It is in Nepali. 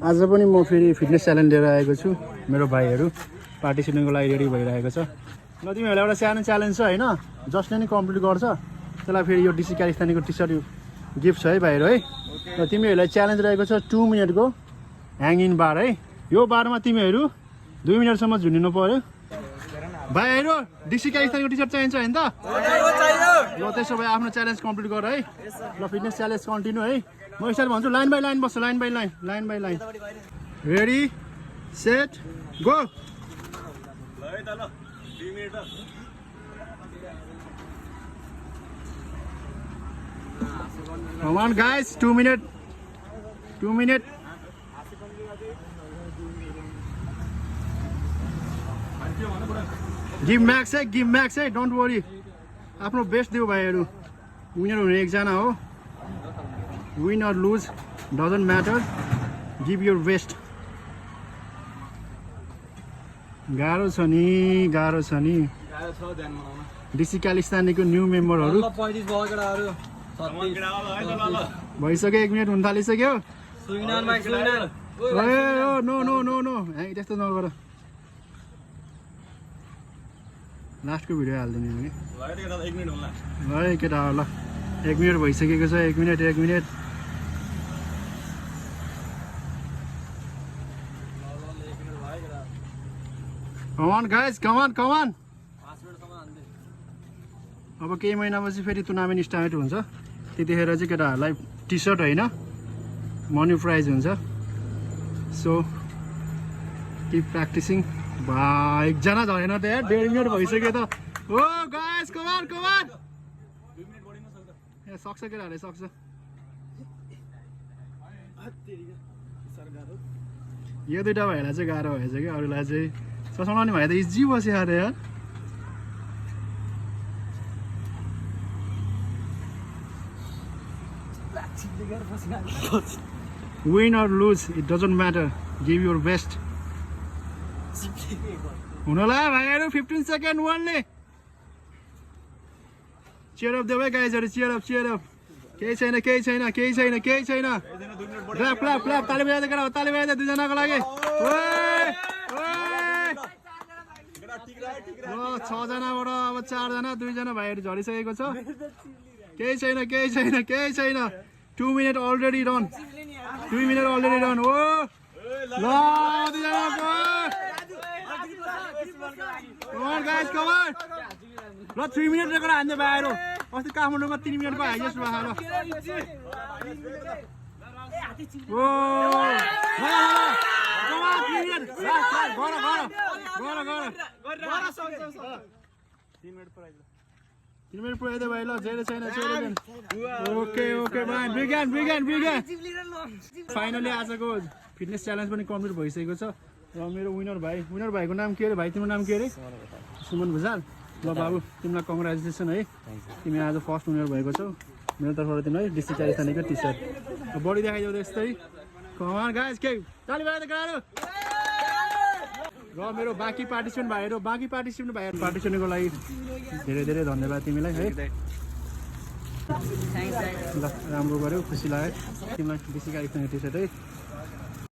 आज पनि म फेरि फिटनेस च्यालेन्ज लिएर आएको छु मेरो भाइहरू पार्टिसिपेन्टको लागि रेडी भइरहेको छ ल तिमीहरूलाई एउटा सानो च्यालेन्ज छ होइन जसले नै कम्प्लिट गर्छ त्यसलाई फेरि यो डिसी क्यालिस्थानीको टी सर्ट गिफ्ट छ है भाइहरू है र तिमीहरूलाई च्यालेन्ज रहेको छ 2 मिनटको ह्याङ इन बार है यो बारमा तिमीहरू 2 मिनटसम्म झुन्डिनु पर्यो भाइहरू डिसी क्यालिस्थानीको टी सर्ट चाहिन्छ होइन त ल त्यसो भए आफ्नो च्यालेन्ज कम्प्लिट गर है ल फिटनेस च्यालेन्ज कन्टिन्यू है म यसरी भन्छु लाइन बाई लाइन बस्छु line by line ready set go Come on guys, 2 minutes. Give max hey, don't worry. आफ्नो बेस्ट दिउ भाइहरू विनर हुने एकजना हो win or lose doesn't matter, give your best. गाह्रो छ नि डिसी क्यालिस्थानीको न्यू मेम्बरहरू भइसक्यो 1 मिनट हुन थालिसक्यो नो त्यस्तो नगर लास्टको भिडियो हालिदिने नि है केटा ल 1 मिनट भइसकेको छ 1 minute Come on guys, come on. अब केही महिनापछि फेरि टुर्नामेन्ट स्टार्ट हुन्छ त्यतिखेर चाहिँ केटाहरूलाई टी सर्ट होइन मनी प्राइज हुन्छ सो किप प्र्याक्टिसिङ एकजना झरेन त यार 1.5 मिनट भइसक्यो त ओ गाइस कम अन ए सक्छ केटाहरूले सक्छ यो दुईटा भाइलाई चाहिँ गाह्रो भएछ कि अरूलाई चाहिँ चस्मा नि भाइ त इजी बस्यो यार Win or lose, it doesn't matter. Give your best. हुनला भाइहरु 15 second only. Cheer up the way guys, cheer up. केही छैन. Clap. ताली बजाउँदै दुईजनाको लागि. ओ 6 जनाबाट अब 4 जना 2 जना भाइहरु झरिसकेको छ. केही छैन. 2 minutes already done. 2 minutes already done. Oh, no! Come on, guys, come on. Lo 3 minutes record ande bhayaro. Asti Kathmanduma 3 minutes ko highest bhayaro. Oh! Come on, 3 minutes. Gora. 3 minutes पर आइलो. 3 मिनट पुऱ्याइदियो भाइ ल जेरो छैन ओके भाइ बिगन फाइनली आजको फिटनेस च्यालेन्ज पनि कम्प्लिट भइसकेको छ र मेरो विनर भाइको नाम के अरे भाइ तिम्रो नाम के अरे सुमन भुजाल ल बाबु तिमीलाई कङ्ग्रेचुलेसन है तिमी आज फर्स्ट विनर भएको छौ मेरो तर्फबाट तिमीलाई डिसी क्यालिस्थानीको टी सर्ट बडी देखाइदेऊ त्यस्तै कम अन गाइस के ताली बजाउँदै गाह्रो र मेरो बाँकी पार्टिसिपेन्ट भाइहरू पार्टिसिपेन्टको लागि धेरै धन्यवाद तिमीलाई है ल राम्रो गर्यौ खुसी लाग्यो तिमीलाई डिसी क्यालिस्थानीको टी सर्ट है